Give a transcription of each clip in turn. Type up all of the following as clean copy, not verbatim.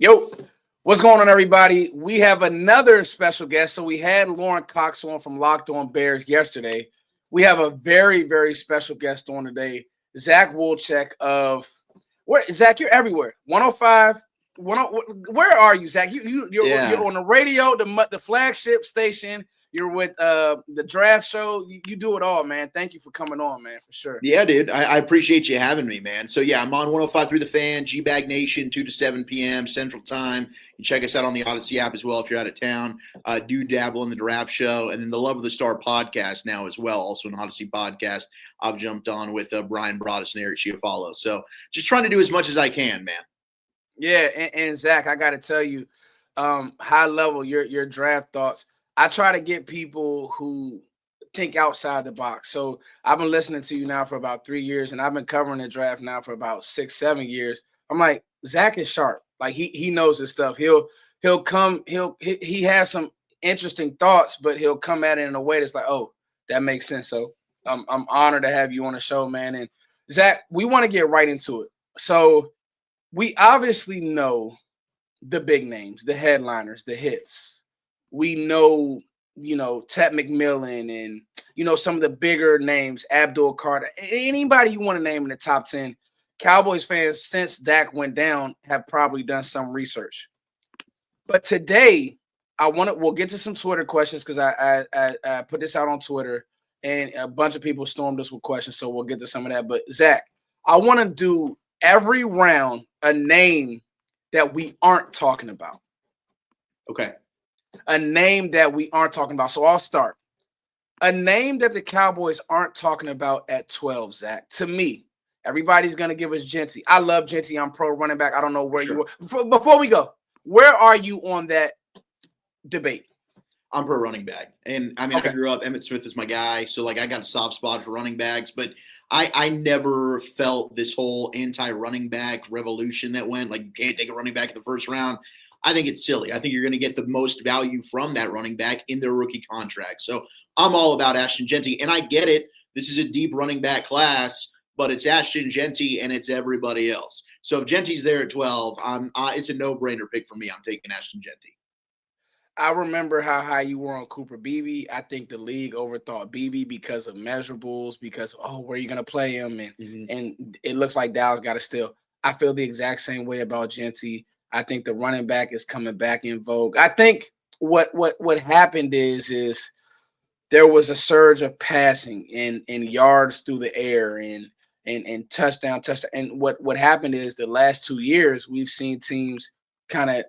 Yo, what's going on, everybody? We have another special guest. So we had Lauren Cox on from Locked On Bears yesterday. We have a very, very special guest on today, Zach Wolchuck of where? Zach, you're everywhere. 105. Where are you, Zach? You're on the radio, the flagship station. You're with the draft show. You do it all, man. Thank you for coming on, man, for sure. Yeah, dude. I appreciate you having me, man. So, yeah, I'm on 105 through the fan, G-Bag Nation, 2 to 7 p.m. Central Time. You check us out on the Odyssey app as well if you're out of town. Do dabble in the draft show. And then the Love of the Star podcast now as well, also an Odyssey podcast. I've jumped on with Brian Broaddus and Eric Chiafalo. So just trying to do as much as I can, man. Yeah, and Zach, I got to tell you, high level, your draft thoughts. I try to get people who think outside the box. So I've been listening to you now for about 3 years, and I've been covering the draft now for about 6-7 years. I'm like, Zach is sharp. Like he knows his stuff. He has some interesting thoughts, but he'll come at it in a way that's like, oh, that makes sense. So I'm honored to have you on the show, man. And Zach, we want to get right into it. So we obviously know the big names, the headliners, the hits. We know, Ted McMillan and, some of the bigger names, Abdul Carter, anybody you want to name in the top 10. Cowboys fans, since Dak went down, have probably done some research. But today, we'll get to some Twitter questions because I put this out on Twitter and a bunch of people stormed us with questions. So we'll get to some of that. But Zach, I want to do every round a name that we aren't talking about. Okay. A name that we aren't talking about. So I'll start. A name that the Cowboys aren't talking about at 12, Zach. To me, everybody's going to give us Genty. I love Genty. I'm pro running back. I don't know where you were. Before we go, where are you on that debate? I'm pro running back. And, I grew up, Emmitt Smith is my guy. So, I got a soft spot for running backs. But I never felt this whole anti-running back revolution that went, you can't take a running back in the first round. I think it's silly. I think you're going to get the most value from that running back in their rookie contract. So I'm all about Ashton Genty. And I get it. This is a deep running back class, but it's Ashton Genty and it's everybody else. So if Genty's there at 12, it's a no-brainer pick for me. I'm taking Ashton Genty. I remember how high you were on Cooper Beebe. I think the league overthought Beebe because of measurables, because, where are you going to play him? And it looks like Dallas got to steal. I feel the exact same way about Genty. I think the running back is coming back in vogue. I think what happened is there was a surge of passing and yards through the air and touchdown. And what happened is the last 2 years we've seen teams kind of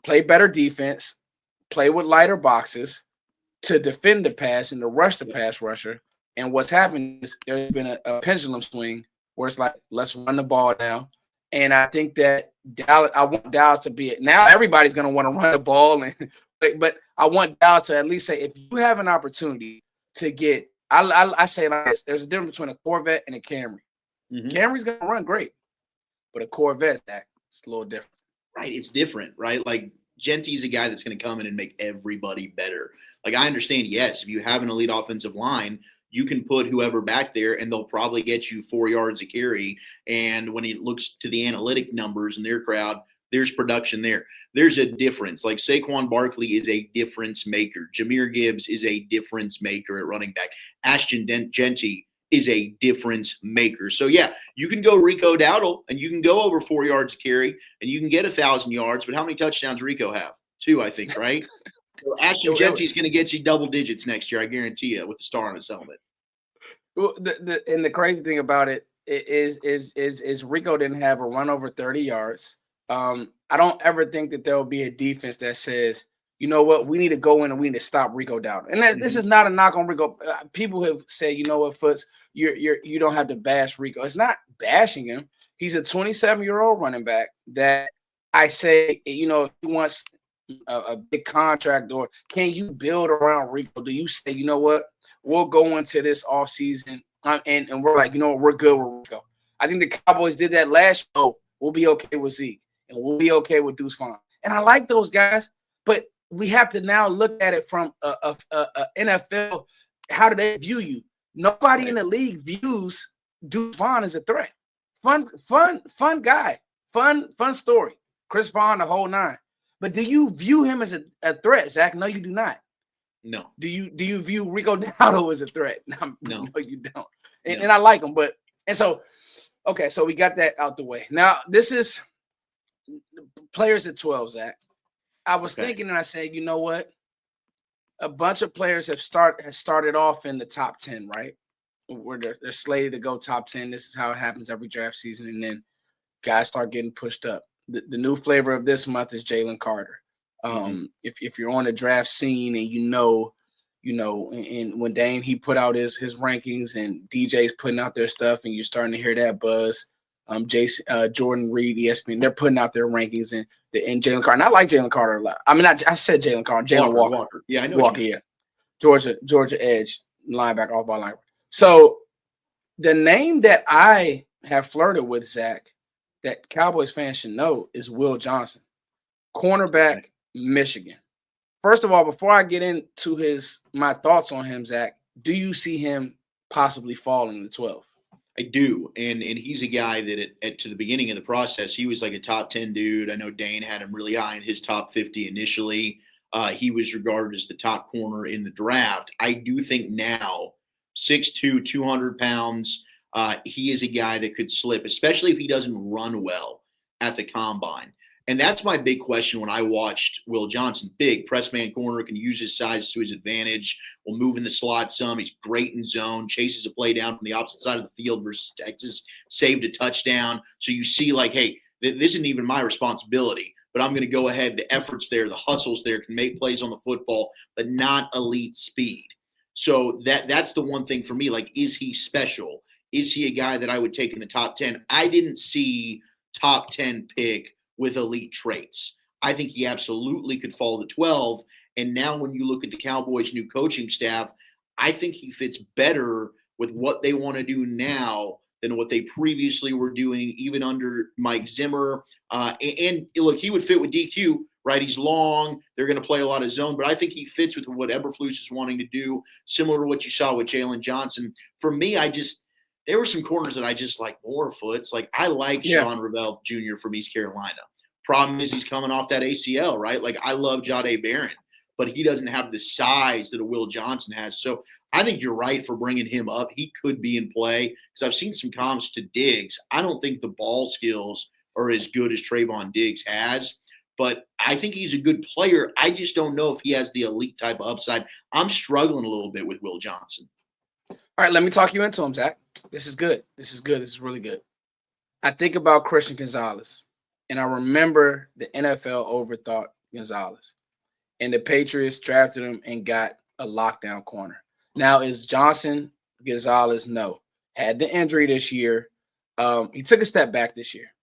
play better defense, play with lighter boxes to defend the pass and to rush the pass rusher. And what's happened is there's been a pendulum swing where it's like, let's run the ball now. And I think that Dallas, I want Dallas to be it. Now everybody's going to want to run the ball, but I want Dallas to at least say, if you have an opportunity to get, I say like this, there's a difference between a Corvette and a Camry. Mm-hmm. Camry's going to run great, but a Corvette, it's a little different. Right, it's different, right? Genty's a guy that's going to come in and make everybody better. I understand, yes, if you have an elite offensive line, you can put whoever back there and they'll probably get you 4 yards a carry. And when it looks to the analytic numbers in their crowd, there's production there. There's a difference. Saquon Barkley is a difference maker. Jahmyr Gibbs is a difference maker at running back. Ashton Genty is a difference maker. So, yeah, you can go Rico Dowdle and you can go over 4 yards a carry and you can get 1,000 yards. But how many touchdowns Rico have? 2, I think, right? So Ashton Genty's going to get you double digits next year, I guarantee you, with the star on his helmet. Well, the crazy thing about it is Rico didn't have a run over 30 yards. I don't ever think that there will be a defense that says, you know what, we need to go in and we need to stop Rico Dowdle. And this is not a knock on Rico. People have said, you know what, Foots, you don't have to bash Rico. It's not bashing him. He's a 27-year-old running back that I say, if he wants a big contract, or can you build around Rico? Do you say, you know what, we'll go into this offseason and we're like, you know what, we're good with Rico. I think the Cowboys did that last year. We'll be okay with Zeke and we'll be okay with Deuce Vaughn. And I like those guys, but we have to now look at it from a NFL. How do they view you? Nobody in the league views Deuce Vaughn as a threat. Fun guy. Fun story. Chris Vaughn, the whole nine. But do you view him as a threat, Zach? No, you do not. No. Do you view Rico Dowdle as a threat? No. No, you don't. And, No. and I like him, but and so okay, so we got that out the way. Now this is players at 12, Zach. I was thinking, and I said, you know what? A bunch of players have started off in the top 10, right? Where they're slated to go top 10. This is how it happens every draft season, and then guys start getting pushed up. The new flavor of this month is Jalen Carter. If you're on the draft scene and and when Dane he put out his rankings and DJ's putting out their stuff and you're starting to hear that buzz. Jason Jordan Reed, ESPN, they're putting out their rankings and Jalen Carter. And I like Jalen Carter a lot. I mean, I said Jalen Carter, Jalen Walker. Yeah, I know. Walker, yeah. Georgia edge linebacker, off ball linebacker. So the name that I have flirted with, Zach, that Cowboys fans should know is Will Johnson, cornerback, Michigan. First of all, before I get into my thoughts on him, Zach, do you see him possibly falling to 12? I do, and he's a guy that to the beginning of the process, he was like a top 10 dude. I know Dane had him really high in his top 50 initially. He was regarded as the top corner in the draft. I do think now, 6'2", 200 pounds, he is a guy that could slip, especially if he doesn't run well at the combine. And that's my big question when I watched Will Johnson. Big press man corner, can use his size to his advantage, will move in the slot some. He's great in zone, chases a play down from the opposite side of the field versus Texas, saved a touchdown. So you see like, hey, this isn't even my responsibility, but I'm going to go ahead. The effort's there, the hustle's there, can make plays on the football, but not elite speed. So that's the one thing for me. Like, is he special? Is he a guy that I would take in the top 10? I didn't see top 10 pick with elite traits. I think he absolutely could fall to 12. And now when you look at the Cowboys' new coaching staff, I think he fits better with what they want to do now than what they previously were doing, even under Mike Zimmer. And look, he would fit with DQ, right? He's long. They're going to play a lot of zone, but I think he fits with what Eberflus is wanting to do, similar to what you saw with Jalen Johnson. For me, there were some corners that I just like more foots. Like, I like Sean Revell Jr. from East Carolina. Problem is he's coming off that ACL, right? Like, I love Jahdae Barron, but he doesn't have the size that a Will Johnson has. So I think you're right for bringing him up. He could be in play because I've seen some comps to Diggs. I don't think the ball skills are as good as Trayvon Diggs has, but I think he's a good player. I just don't know if he has the elite type of upside. I'm struggling a little bit with Will Johnson. All right, let me talk you into him, Zach. This is good. This is really good. I think about Christian Gonzalez, and I remember the NFL overthought Gonzalez, and the Patriots drafted him and got a lockdown corner. Now, is Johnson Gonzalez? No. Had the injury this year. He took a step back this year.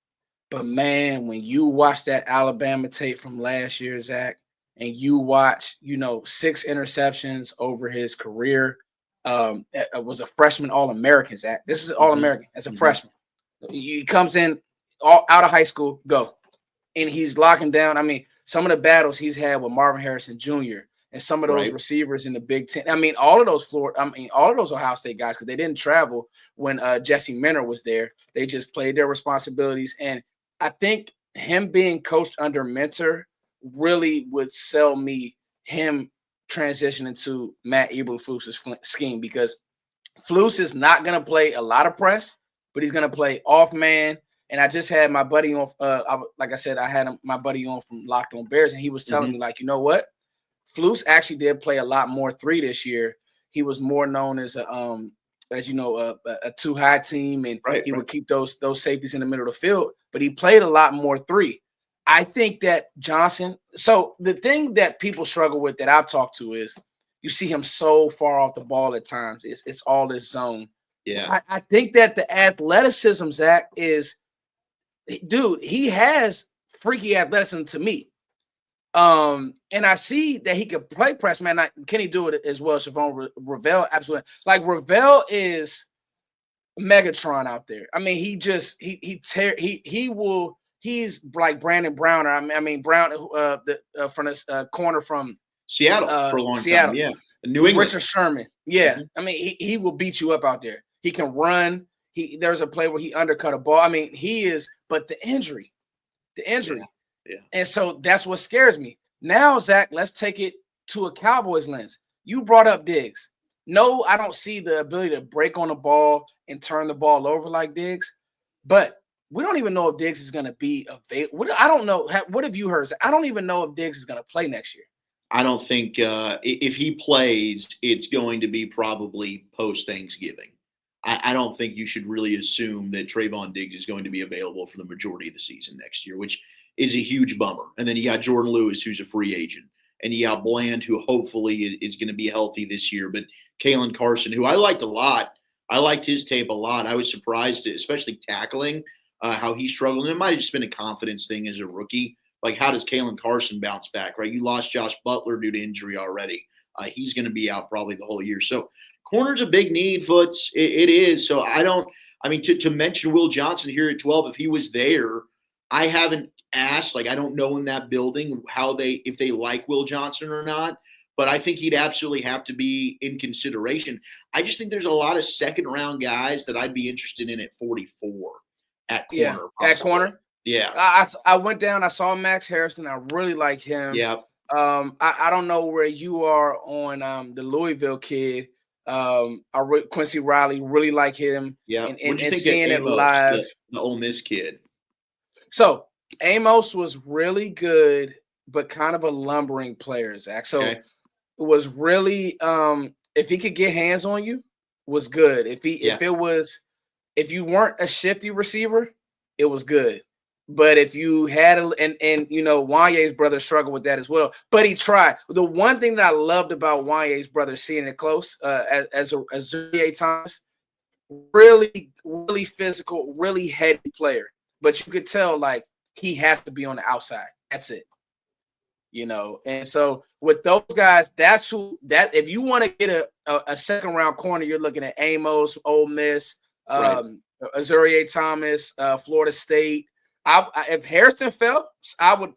But, man, when you watch that Alabama tape from last year, Zach, and you watch, 6 interceptions over his career, was a freshman All-American, Zach. This is All-American as a freshman. He comes in out of high school, go. And he's locking down. I mean, some of the battles he's had with Marvin Harrison Jr. and some of those receivers in the Big Ten. I mean, all of those Ohio State guys, because they didn't travel when Jesse Minter was there. They just played their responsibilities. And I think him being coached under Minter really would sell me him transitioning to Matt Eberflus's scheme, because Flus is not going to play a lot of press, but he's going to play off man. And I just had my buddy on, like I said, I had my buddy on from Locked On Bears, and he was telling me, like, you know what? Flus actually did play a lot more 3 this year. He was more known as a too high team, and he would keep those safeties in the middle of the field. But he played a lot more 3. I think that Johnson. So the thing that people struggle with that I've talked to is you see him so far off the ball at times. It's all this zone. Yeah, I think that the athleticism, Zach, is. Dude, he has freaky athleticism to me. And I see that he could play press, man. Can he do it as well as Siobhan Revell? Absolutely. Like, Revell is Megatron out there. I mean, he's like Brandon Browner. I mean Brown, from this corner from Seattle for a long time. Yeah, New England. Richard Sherman. Yeah, I mean, he will beat you up out there. He can run. There's a play where he undercut a ball. I mean, he is, but the injury. Yeah. Yeah. And so that's what scares me. Now, Zach, let's take it to a Cowboys lens. You brought up Diggs. No, I don't see the ability to break on the ball and turn the ball over like Diggs, but we don't even know if Diggs is going to be available. I don't know. What have you heard? I don't even know if Diggs is going to play next year. I don't think if he plays, it's going to be probably post Thanksgiving. I don't think you should really assume that Trayvon Diggs is going to be available for the majority of the season next year, which is a huge bummer. And then you got Jordan Lewis, who's a free agent, and you got Bland, who hopefully is going to be healthy this year. But Kalen Carson, who I liked a lot, I liked his tape a lot. I was surprised, especially tackling, how he struggled. And it might have just been a confidence thing as a rookie. Like, how does Kalen Carson bounce back, right? You lost Josh Butler due to injury already. He's going to be out probably the whole year. So corner's a big need, Foots. It is. So to mention Will Johnson here at 12, if he was there, I haven't asked, I don't know in that building if they like Will Johnson or not, but I think he'd absolutely have to be in consideration. I just think there's a lot of second round guys that I'd be interested in at 44 at corner. Yeah, at corner. Yeah. I went down. I saw Max Harrison. I really like him. Yeah. I don't know where you are on the Louisville kid. Quincy Riley, really like him. Yeah. And What do you think seeing of Amos, it live. the Ole Miss kid? So Amos was really good, but kind of a lumbering player, Zach. So it was really if he could get hands on you, was good. If you weren't a shifty receiver, it was good. But if you had Wanye's brother struggled with that as well, but he tried. The one thing that I loved about Wanye's brother, seeing it close as Zurier Thomas, really, really physical, really heady player. But you could tell he has to be on the outside. That's it. And so with those guys, if you want to get a second round corner, you're looking at Amos, Ole Miss, Zurier Thomas, Florida State. If Harrison fell, I would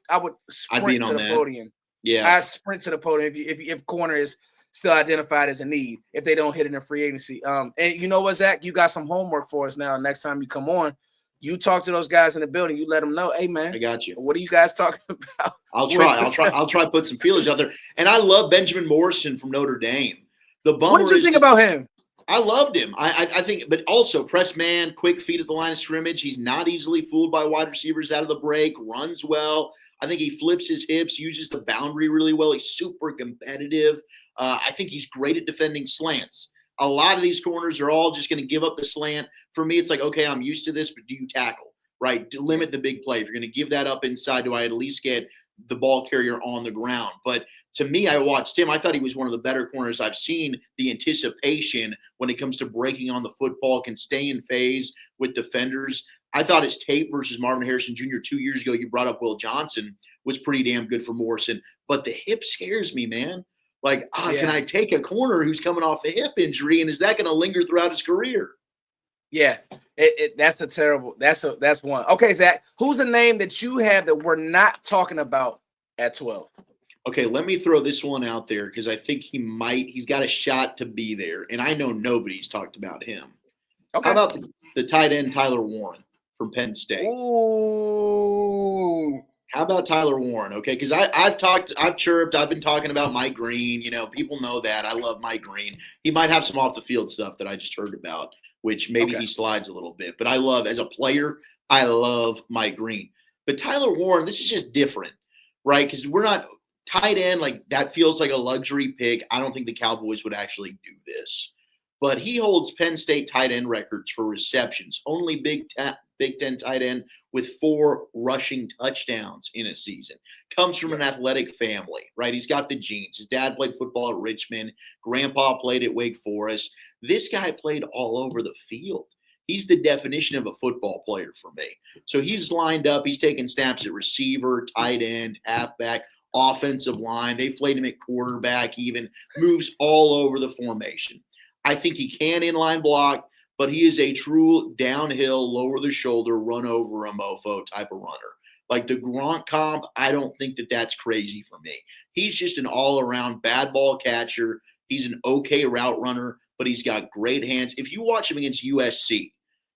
sprint to the podium. Yeah, I sprint to the podium if corner is still identified as a need. If they don't hit it in free agency, and you know what, Zach, you got some homework for us now. Next time you come on, you talk to those guys in the building. You let them know, hey man, I got you. What are you guys talking about? I'll try to put some feelers out there. And I love Benjamin Morrison from Notre Dame. What did you think about him? I loved him. I think, but also press man, quick feet at the line of scrimmage. He's not easily fooled by wide receivers out of the break, runs well. I think he flips his hips, uses the boundary really well. He's super competitive. I think he's great at defending slants. A lot of these corners are all just going to give up the slant. For me, it's like, okay, I'm used to this, but do you tackle, right? To limit the big play. If you're going to give that up inside, do I at least get the ball carrier on the ground? But to me, I watched him. I thought he was one of the better corners I've seen. The anticipation when it comes to breaking on the football, can stay in phase with defenders. I thought his tape versus Marvin Harrison Jr. 2 years ago, you brought up Will Johnson, was pretty damn good for Morrison. But the hip scares me, man. Can I take a corner who's coming off a hip injury, and is that going to linger throughout his career? Yeah, that's that's one. Okay, Zach, who's the name that you have that we're not talking about at 12? Okay, let me throw this one out there because I think he's got a shot to be there, and I know nobody's talked about him. Okay. How about the tight end Tyler Warren from Penn State? Ooh. How about Tyler Warren? Okay, because I've chirped, I've been talking about Mike Green. People know that. I love Mike Green. He might have some off the field stuff that I just heard about, which maybe he slides a little bit. But as a player, I love Mike Green. But Tyler Warren, this is just different, right? Because we're not tight end, that feels like a luxury pick. I don't think the Cowboys would actually do this. But he holds Penn State tight end records for receptions. Only Big Ten tight end with 4 rushing touchdowns in a season. Comes from an athletic family, right? He's got the genes. His dad played football at Richmond. Grandpa played at Wake Forest. This guy played all over the field. He's the definition of a football player for me. So he's lined up. He's taking snaps at receiver, tight end, halfback, offensive line. They played him at quarterback even. Moves all over the formation. I think he can inline block, but he is a true downhill, lower the shoulder, run over a mofo type of runner. Like the Gronk comp, I don't think that's crazy for me. He's just an all-around bad ball catcher. He's an okay route runner, but he's got great hands. If you watch him against USC,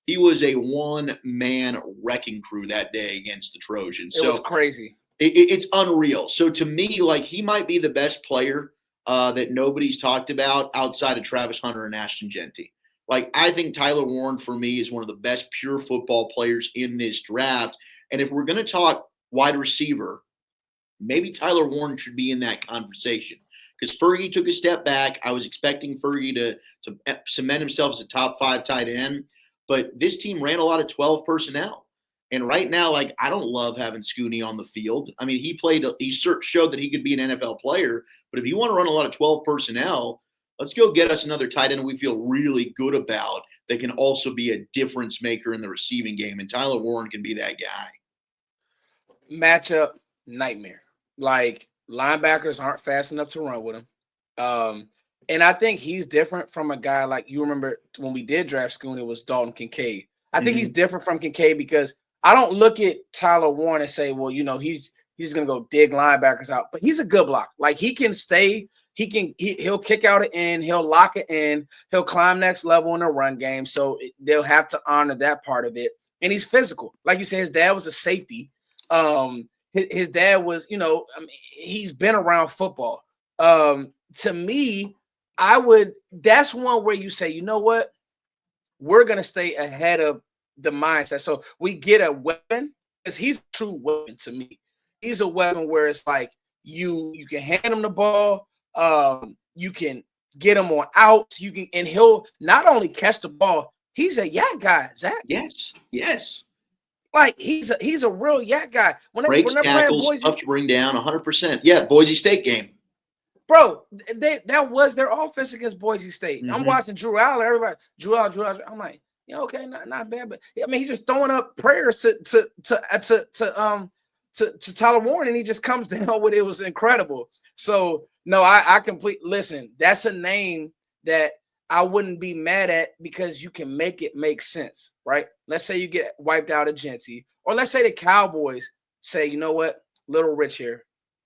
he was a one-man wrecking crew that day against the Trojans. It was crazy. It's unreal. So to me, like he might be the best player that nobody's talked about outside of Travis Hunter and Ashton Genty. Like I think Tyler Warren for me is one of the best pure football players in this draft. And if we're going to talk wide receiver, maybe Tyler Warren should be in that conversation because Fergie took a step back. I was expecting Fergie to cement himself as a top 5 tight end, but this team ran a lot of 12 personnel. And right now, like I don't love having Scooney on the field. I mean, he showed that he could be an NFL player. But if you want to run a lot of 12 personnel, let's go get us another tight end we feel really good about that can also be a difference maker in the receiving game. And Tyler Warren can be that guy. Matchup nightmare. Like linebackers aren't fast enough to run with him. And I think he's different from a guy like you remember when we did draft Scooney, it was Dalton Kincaid. I think he's different from Kincaid because I don't look at Tyler Warren and say, well, he's going to go dig linebackers out, but he's a good block. Like he can stay, he'll kick out it in, he'll lock it in, he'll climb next level in the run game. So they'll have to honor that part of it. And he's physical. Like you said, his dad was a safety. His dad was, he's been around football. To me, that's one where you say, you know what? We're going to stay ahead of the mindset. So we get a weapon because he's a true weapon to me. He's a weapon where it's like you can hand him the ball, you can get him on outs, and he'll not only catch the ball, he's a yak guy, Zach. Yes. Like he's a real yak guy. When they're playing Boise, stuff to bring down 100%. Yeah, Boise State game. Bro, that was their offense against Boise State. I'm watching Drew Allen, everybody, Drew Allen. I'm like, yeah, okay, not bad, but I mean, he's just throwing up prayers to Tyler Warren, and he just comes down with it was incredible. So no, I completely listen. That's a name that I wouldn't be mad at because you can make it make sense, right? Let's say you get wiped out at Genty, or let's say the Cowboys say, you know what, Little Rich here,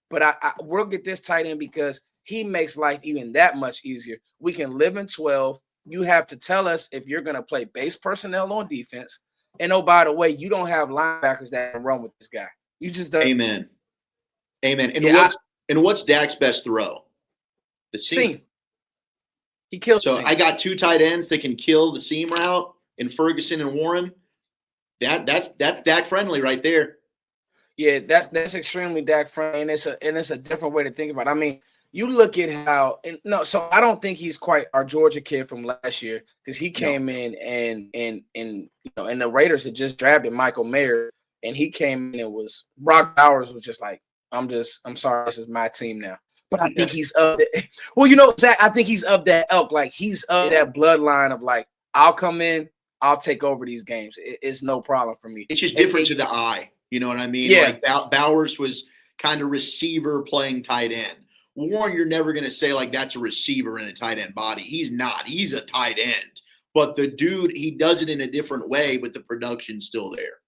but we'll get this tight end because he makes life even that much easier. We can live in 12. You have to tell us if you're going to play base personnel on defense. And oh, by the way, you don't have linebackers that can run with this guy. You just don't. Amen. And what's Dak's best throw? The seam. He kills. So I got 2 tight ends that can kill the seam route in Ferguson and Warren. That's Dak friendly right there. Yeah, that's extremely Dak friendly, and it's a different way to think about it. I mean, you look at how so I don't think he's quite our Georgia kid from last year because he came in and the Raiders had just drafted Michael Mayer, and he came in and was Brock Bowers was just like, I'm sorry, this is my team now. But I think he's of Zach, I think he's of that elk, like he's of that bloodline of like, I'll come in, I'll take over these games. It's no problem for me. It's just different to the eye. You know what I mean? Yeah. Like Bowers was kind of receiver playing tight end. Warren, you're never going to say like that's a receiver in a tight end body. He's not. He's a tight end. But the dude, he does it in a different way, but the production's still there.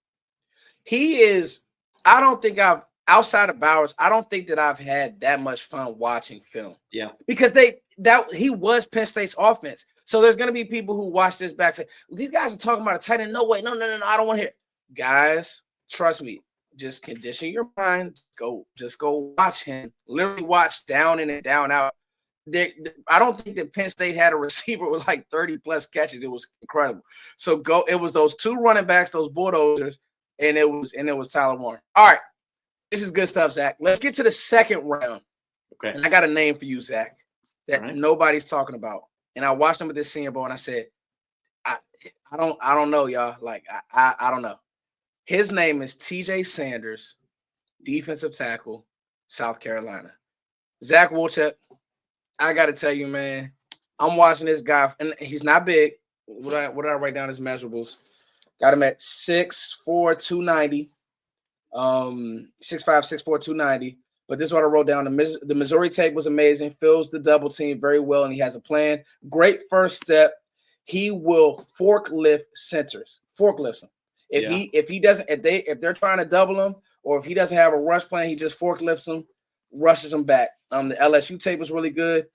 He is – I don't think outside of Bowers, I don't think that I've had that much fun watching film. Yeah. Because he was Penn State's offense. So there's going to be people who watch this back and say, well, these guys are talking about a tight end. No way. No, I don't want to hear it. Guys, trust me. Just condition your mind. Just go watch him. Literally watch down in and down out. I don't think that Penn State had a receiver with like 30 plus catches. It was incredible. So it was those 2 running backs, those bulldozers, and it was Tyler Warren. All right, this is good stuff, Zach. Let's get to the second round. Okay. And I got a name for you, Zach, that nobody's talking about. And I watched him at this Senior Bowl, and I said, I don't know, y'all. Like I don't know. His name is TJ Sanders, defensive tackle, South Carolina. Zach Wolchuck, I got to tell you, man, I'm watching this guy, and he's not big. What did I write down his measurables? Got him at 6'4", 290. 6'5", 6'4", 290. But this is what I wrote down. The Missouri tape was amazing. Fills the double team very well, and he has a plan. Great first step. He will forklift centers. Forklifts them. If they're trying to double him, or if he doesn't have a rush plan, he just forklifts them, rushes them back. The LSU tape was really good.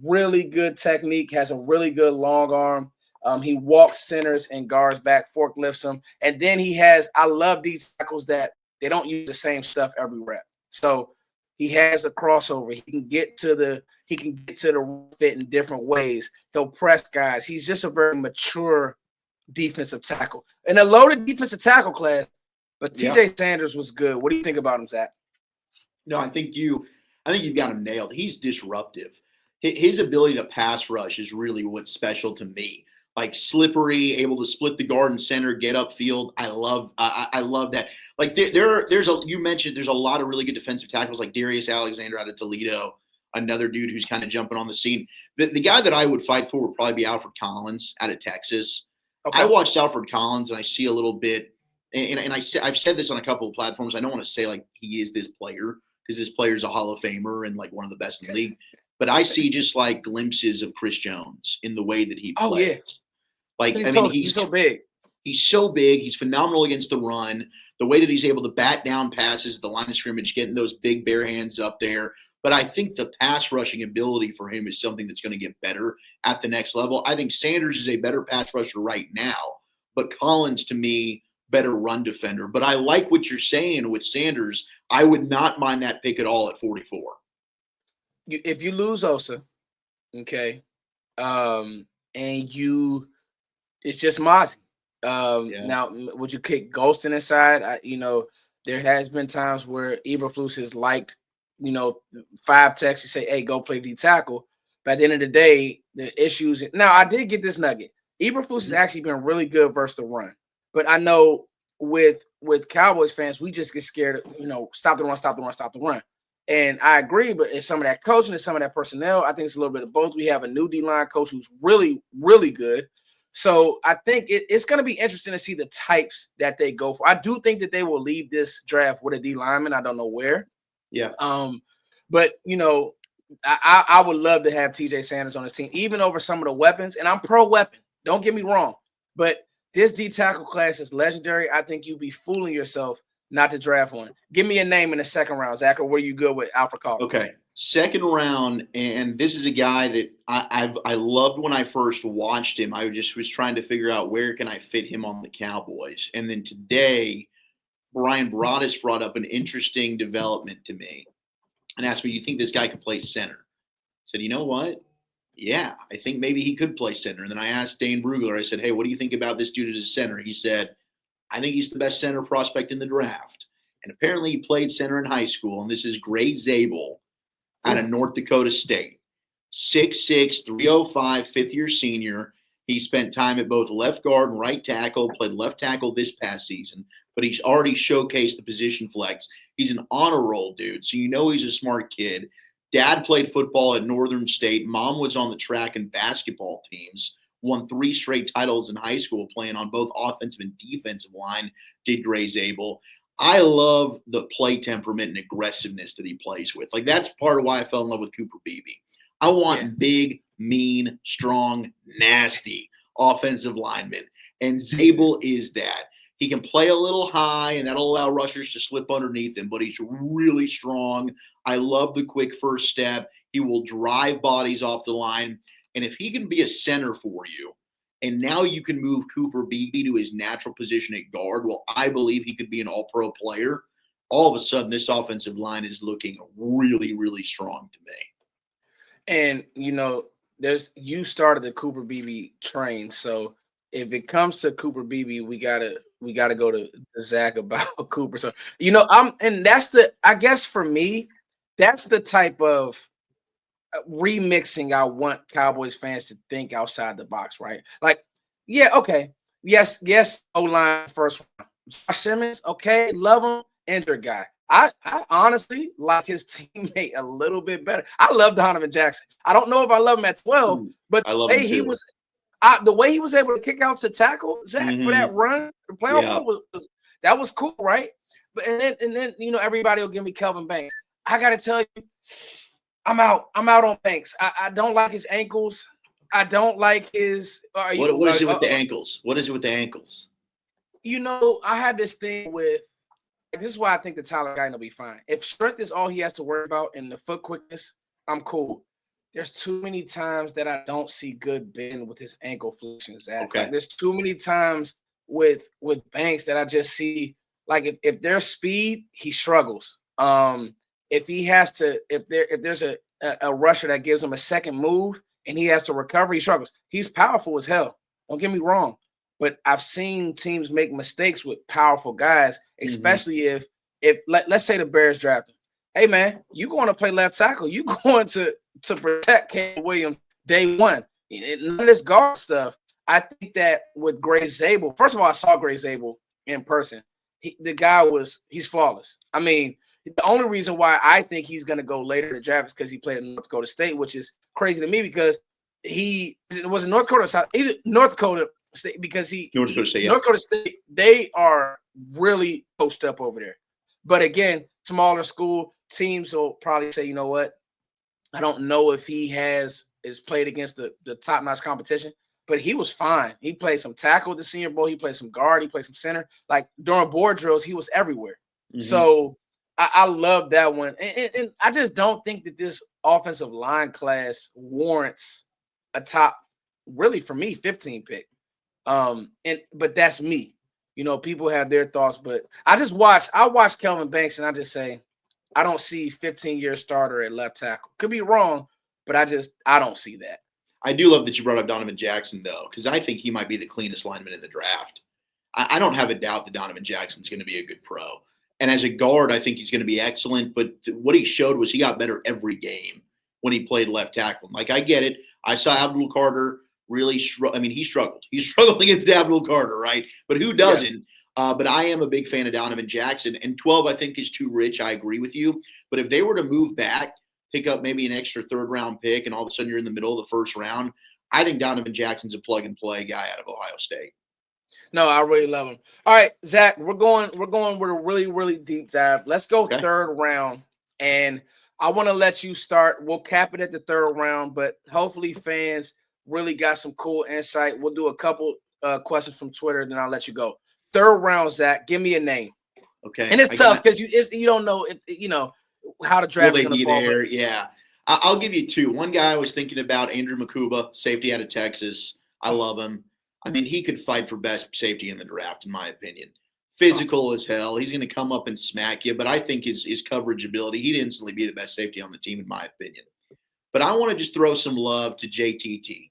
Really good technique, has a really good long arm. He walks centers and guards back, forklifts them. And then I love these tackles that They don't use the same stuff every rep. So he has a crossover. He can get to the fit in different ways. He'll press guys. He's just a very mature defensive tackle. In a loaded defensive tackle class, but TJ Sanders was good. What do you think about him, Zach? No, I think you've got him nailed. He's disruptive. His ability to pass rush is really what's special to me. Like slippery, able to split the guard and center, get upfield. I love that. Like you mentioned there's a lot of really good defensive tackles like Darius Alexander out of Toledo, another dude who's kind of jumping on the scene. The guy that I would fight for would probably be Alfred Collins out of Texas. Okay. I watched Alfred Collins and I see a little bit, and I've said this on a couple of platforms. I don't want to say like he is this player because this player is a Hall of Famer and like one of the best in the league. But I see just like glimpses of Chris Jones in the way that he plays. Oh, yeah. Like, he's so big. He's so big. He's phenomenal against the run. The way that he's able to bat down passes at the line of scrimmage, getting those big bare hands up there. But I think the pass rushing ability for him is something that's going to get better at the next level. I think Sanders is a better pass rusher right now, but Collins, to me, better run defender. But I like what you're saying with Sanders. I would not mind that pick at all at 44. If you lose Osa, okay, and it's just Mozzie. Now, would you kick Golston inside? There has been times where Eberflus has liked, 5 texts. You say, hey, go play D tackle. But at the end of the day, the issues. Now, I did get this nugget. Eberflus has actually been really good versus the run. But I know with Cowboys fans, we just get scared of, stop the run, stop the run, stop the run. And I agree, but it's some of that coaching, it's some of that personnel. I think it's a little bit of both. We have a new D-line coach who's really, really good. So I think it's going to be interesting to see the types that they go for. I do think that they will leave this draft with a D lineman. I don't know where. Yeah. But I would love to have TJ Sanders on this team, even over some of the weapons. And I'm pro weapon. Don't get me wrong. But this D tackle class is legendary. I think you'd be fooling yourself not to draft one. Give me a name in the second round, Zach, or were you good with Alfred Collins? Okay. Second round, and this is a guy that I loved when I first watched him. I just was trying to figure out where can I fit him on the Cowboys. And then today, Brian Broaddus brought up an interesting development to me and asked me, do you think this guy could play center? I said, you know what? Yeah, I think maybe he could play center. And then I asked Dane Brugler, I said, hey, what do you think about this dude as a center? He said, I think he's the best center prospect in the draft. And apparently he played center in high school, and this is Gray Zabel out of North Dakota State. 6'6", 305, fifth-year senior. He spent time at both left guard and right tackle, played left tackle this past season, but he's already showcased the position flex. He's an honor roll dude, so you know he's a smart kid. Dad played football at Northern State. Mom was on the track and basketball teams. Won 3 straight titles in high school playing on both offensive and defensive line, did Gray Zabel. I love the play temperament and aggressiveness that he plays with. Like, that's part of why I fell in love with Cooper Beebe. I want big, mean, strong, nasty offensive linemen. And Zabel is that. He can play a little high, and that'll allow rushers to slip underneath him, but he's really strong. I love the quick first step. He will drive bodies off the line. And if he can be a center for you, and now you can move Cooper Beebe to his natural position at guard, well, I believe he could be an all-pro player. All of a sudden, this offensive line is looking really, really strong to me. And, you started the Cooper Beebe train. So if it comes to Cooper Beebe, we gotta go to Zach about Cooper. So, I guess for me, that's the type of remixing I want Cowboys fans to think outside the box, right? Like, yeah, okay. Yes, O-line first round. Josh Simmons, okay, love him, injured guy. I honestly like his teammate a little bit better. I love Donovan Jackson. I don't know if I love him at 12, but the way he was able to kick out to tackle Zach for that run, the playoff was cool, right? But and then everybody will give me Kelvin Banks. I gotta tell you, I'm out on Banks. I don't like his ankles. I don't like his. What is it with the ankles? What is it with the ankles? I had this thing with. This is why I think the Tyler guy will be fine. If strength is all he has to worry about and the foot quickness, I'm cool. There's too many times that I don't see good bend with his ankle flexion, Zach. Okay. Like, there's too many times with Banks that I just see Like if there's speed, he struggles. If he has to, if there's a rusher that gives him a second move and he has to recover, he struggles. He's powerful as hell. Don't get me wrong, but I've seen teams make mistakes with powerful guys, especially if let's say the Bears draft him. Hey man, you going to play left tackle? You going to protect Caleb Williams day one? None of this guard stuff. I think that with Gray Zabel, first of all, I saw Gray Zabel in person. He's flawless. I mean, the only reason why I think he's going to go later in the draft is because he played at North Dakota State, which is crazy to me because it was in North Dakota, South, either North Dakota State, because North Dakota State, they are really coached up over there. But again, smaller school teams will probably say, you know what? I don't know if he is played against the top-notch competition, but he was fine. He played some tackle at the Senior Bowl. He played some guard. He played some center. Like during board drills, he was everywhere. So I love that one. And I just don't think that this offensive line class warrants a top, really for me, 15 pick. But that's me. You know, people have their thoughts, but I watch Kelvin Banks and I just say, I don't see 15-year starter at left tackle. Could be wrong, but I don't see that. I do love that you brought up Donovan Jackson, though, because I think he might be the cleanest lineman in the draft. I don't have a doubt that Donovan Jackson's going to be a good pro. And as a guard, I think he's going to be excellent. But what he showed was he got better every game when he played left tackle. Like, I get it. I saw Abdul Carter really he struggled. He struggled against Abdul Carter, right? But who doesn't? Yeah. But I am a big fan of Donovan Jackson. And 12, I think, is too rich. I agree with you. But if they were to move back, pick up maybe an extra third-round pick, and all of a sudden you're in the middle of the first round, I think Donovan Jackson's a plug-and-play guy out of Ohio State. No, I really love him. All right, Zach, we're going with a really, really deep dive. Let's go third round, and I want to let you start. We'll cap it at the third round, but hopefully fans really got some cool insight. We'll do a couple questions from Twitter, then I'll let you go. Third round, Zach, give me a name. Okay. And it's tough because you don't know how to draft. Will they be there? Yeah. I'll give you two. One guy I was thinking about, Andrew Makuba, safety out of Texas. I love him. I mean, he could fight for best safety in the draft, in my opinion. Physical as hell. He's going to come up and smack you, but I think his coverage ability, he'd instantly be the best safety on the team, in my opinion. But I want to just throw some love to JTT.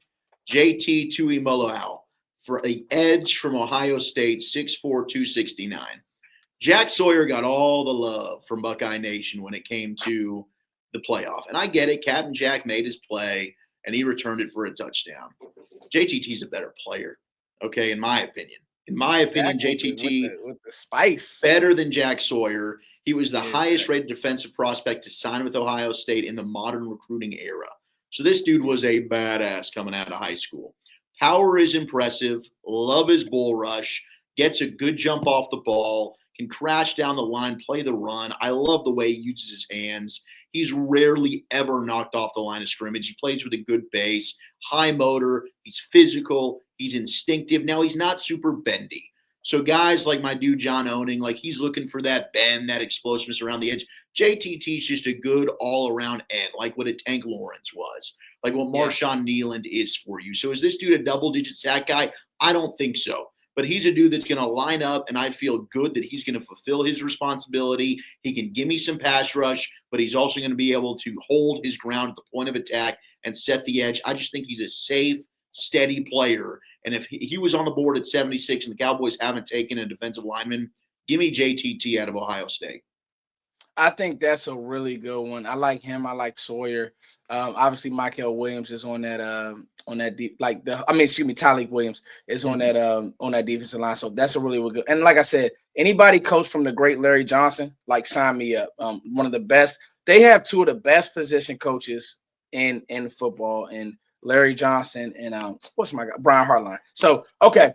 JT Tuimoloau for the edge from Ohio State, 6'4", 269. Jack Sawyer got all the love from Buckeye Nation when it came to the playoff. And I get it. Captain Jack made his play, and he returned it for a touchdown. JTT's a better player, okay, in my opinion. In my opinion, JTT with the spice better than Jack Sawyer. He was the highest-rated defensive prospect to sign with Ohio State in the modern recruiting era. So this dude was a badass coming out of high school. Power is impressive. Love his bull rush. Gets a good jump off the ball. Can crash down the line, play the run. I love the way he uses his hands. He's rarely ever knocked off the line of scrimmage. He plays with a good base, high motor. He's physical. He's instinctive. Now, he's not super bendy. So guys like my dude John Owning, like he's looking for that bend, that explosiveness around the edge. JTT's just a good all-around end, like what a Tank Lawrence was, like what Marshawn Nealand is for you. So is this dude a double-digit sack guy? I don't think so. But he's a dude that's going to line up, and I feel good that he's going to fulfill his responsibility. He can give me some pass rush, but he's also going to be able to hold his ground at the point of attack and set the edge. I just think he's a safe, steady player. And if he was on the board at 76 and the Cowboys haven't taken a defensive lineman, give me JTT out of Ohio State. I think that's a really good one. I like him. I like Sawyer. Obviously, Michael Williams is on that Tyleik Williams is on that defensive line. So that's a really, really good. And like I said, anybody coached from the great Larry Johnson, like sign me up. One of the best. They have two of the best position coaches in football, and Larry Johnson and Brian Hartline. So okay,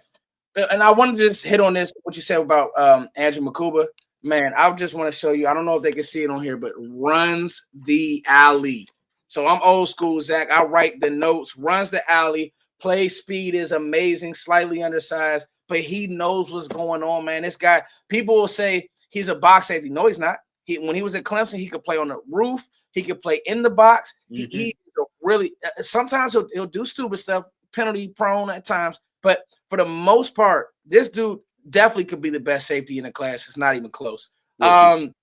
and I wanted to just hit on this what you said about Andrew Makuba. Man, I just want to show you. I don't know if they can see it on here, but runs the alley. So I'm old school, Zach. I write the notes. Runs the alley. Play speed is amazing. Slightly undersized, but he knows what's going on, man. This guy. People will say he's a box safety. No, he's not. When he was at Clemson, he could play on the roof. He could play in the box. Mm-hmm. He really. Sometimes he'll do stupid stuff, penalty prone at times, but for the most part, this dude definitely could be the best safety in the class. It's not even close. Rookie.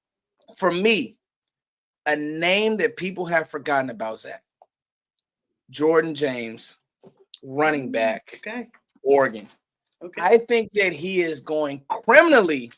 For me, a name that people have forgotten about, Zach. Jordan James, running back, Okay. Oregon. Okay. I think that he is going criminally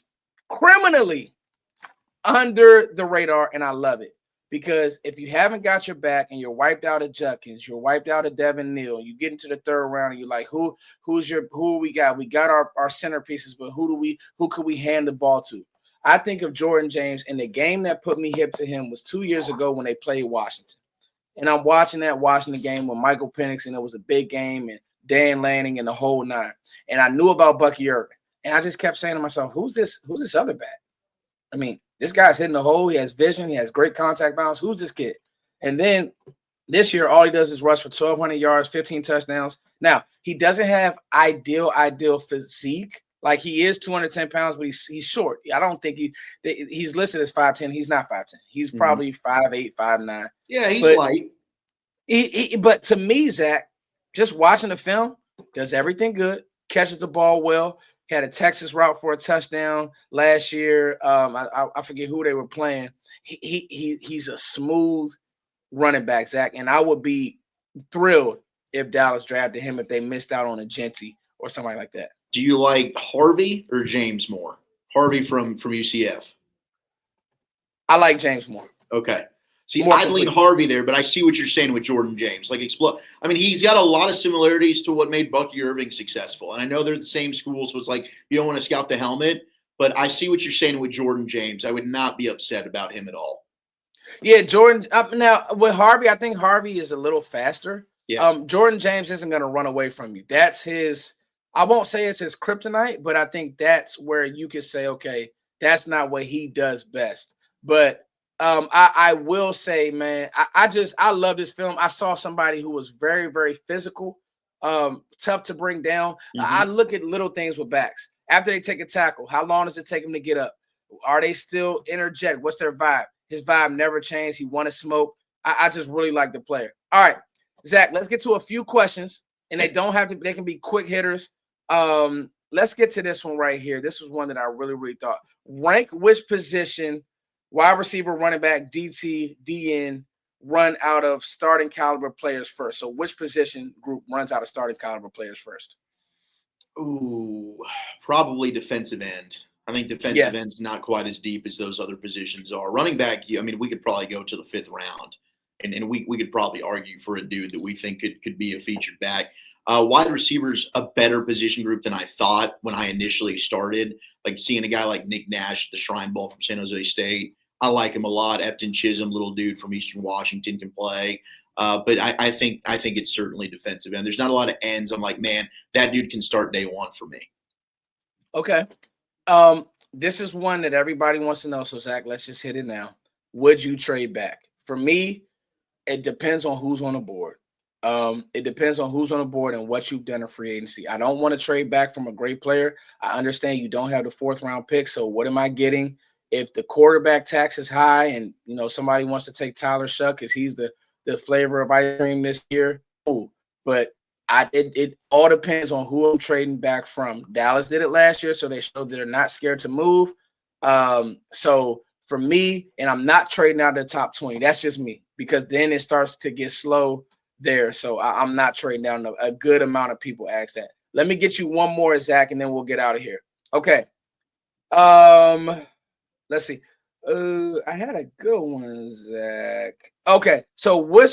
under the radar, and I love it. Because if you haven't got your back and you're wiped out at Judkins, you're wiped out at Devin Neal, you get into the third round and you're like, who we got? We got our centerpieces, but who could we hand the ball to? I think of Jordan James, and the game that put me hip to him was 2 years ago when they played Washington. And I'm watching the game with Michael Penix, and it was a big game, and Dan Lanning and the whole nine. And I knew about Bucky Irvin. And I just kept saying to myself, who's this other back? I mean, this guy's hitting the hole. He has vision. He has great contact balance. Who's this kid? And then this year, all he does is rush for 1,200 yards, 15 touchdowns. Now, he doesn't have ideal physique. Like, he is 210 pounds, but he's short. I don't think he's listed as 5'10". He's not 5'10". He's probably 5'8", 5'9". Yeah, he's light. But to me, Zach, just watching the film, does everything good, catches the ball well. Had a Texas route for a touchdown last year. I forget who they were playing. He's a smooth running back, Zach, and I would be thrilled if Dallas drafted him if they missed out on a Genty or somebody like that. Do you like Harvey or James more? Harvey from UCF. I like James more. Okay. See, More I'd lean complete. Harvey there, but I see what you're saying with Jordan James. Like, I mean, he's got a lot of similarities to what made Bucky Irving successful. And I know they're the same school, so it's like you don't want to scout the helmet. But I see what you're saying with Jordan James. I would not be upset about him at all. Yeah, Jordan. Now, with Harvey, I think Harvey is a little faster. Yeah. Jordan James isn't going to run away from you. That's his – I won't say it's his kryptonite, but I think that's where you could say, okay, that's not what he does best. But I will say, man, I love this film. I saw somebody who was very, very physical, tough to bring down. I look at little things with backs. After they take a tackle, how long does it take them to get up? Are they still energetic? What's their vibe? His vibe never changed. He wanted smoke. I just really like the player. All right, Zach, let's get to a few questions, and they can be quick hitters. Let's get to this one right here. This was one that I really, really thought. Rank which position, wide receiver, running back, DT, DN, run out of starting caliber players first. So which position group runs out of starting caliber players first? Ooh, probably defensive end. I think defensive end's not quite as deep as those other positions are. Running back, I mean, we could probably go to the 5th round, and we could probably argue for a dude that we think could be a featured back. Wide receivers, a better position group than I thought when I initially started. Like seeing a guy like Nick Nash, the Shrine Ball from San Jose State. I like him a lot. Efton Chisholm, little dude from Eastern Washington, can play. But I think it's certainly defensive end. There's not a lot of ends. I'm like, man, that dude can start day one for me. Okay. This is one that everybody wants to know. So, Zach, let's just hit it now. Would you trade back? For me, it depends on who's on the board. It depends on who's on the board and what you've done in free agency. I don't want to trade back from a great player. I understand you don't have the 4th round pick. So what am I getting? If the quarterback tax is high and, somebody wants to take Tyler Shuck because he's the flavor of ice cream this year, cool. But it all depends on who I'm trading back from. Dallas did it last year, so they showed that they're not scared to move. So for me, and I'm not trading out of the top 20. That's just me, because then it starts to get slow there. So I'm not trading down. A good amount of people ask that. Let me get you one more, Zach, and then we'll get out of here. Okay. Let's see. I had a good one, Zach. Okay. So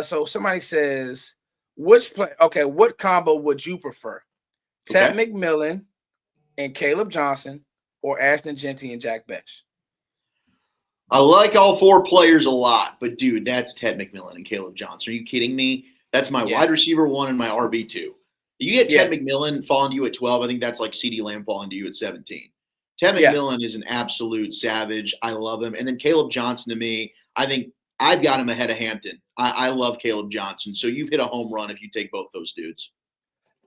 so somebody says, what combo would you prefer? Ted McMillan and Caleb Johnson, or Ashton Genty and Jack Bench? I like all 4 players a lot, but dude, that's Ted McMillan and Caleb Johnson. Are you kidding me? That's my wide receiver 1 and my RB2. You get Ted McMillan falling to you at 12. I think that's like CeeDee Lamb falling to you at 17. Ted McMillan is an absolute savage. I love him. And then Caleb Johnson, to me, I think I've got him ahead of Hampton. I love Caleb Johnson. So you've hit a home run if you take both those dudes.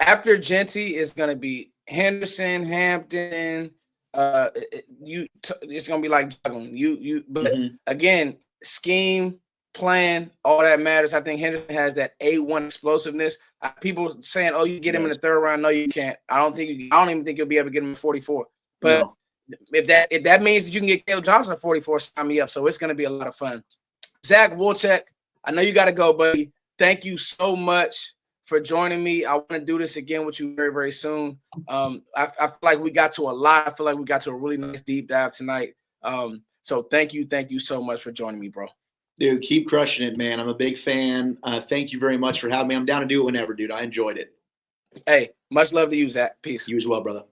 After Genty is going to be Henderson, Hampton. It's going to be like juggling. But again, scheme, playing, all that matters. I think Henderson has that A1 explosiveness. People saying, "Oh, you get him in the third round." No, you can't. I don't even think you'll be able to get him in 44. But No. if that means that you can get Caleb Johnson at 44, sign me up. So it's going to be a lot of fun. Zach Wolchuck, I know you got to go, buddy. Thank you so much for joining me. I want to do this again with you very, very soon. I feel like we got to a lot. I feel like we got to a really nice deep dive tonight. So thank you so much for joining me, bro. Dude, keep crushing it, man. I'm a big fan. Thank you very much for having me. I'm down to do it whenever, dude. I enjoyed it. Hey, much love to you, Zach. Peace. You as well, brother.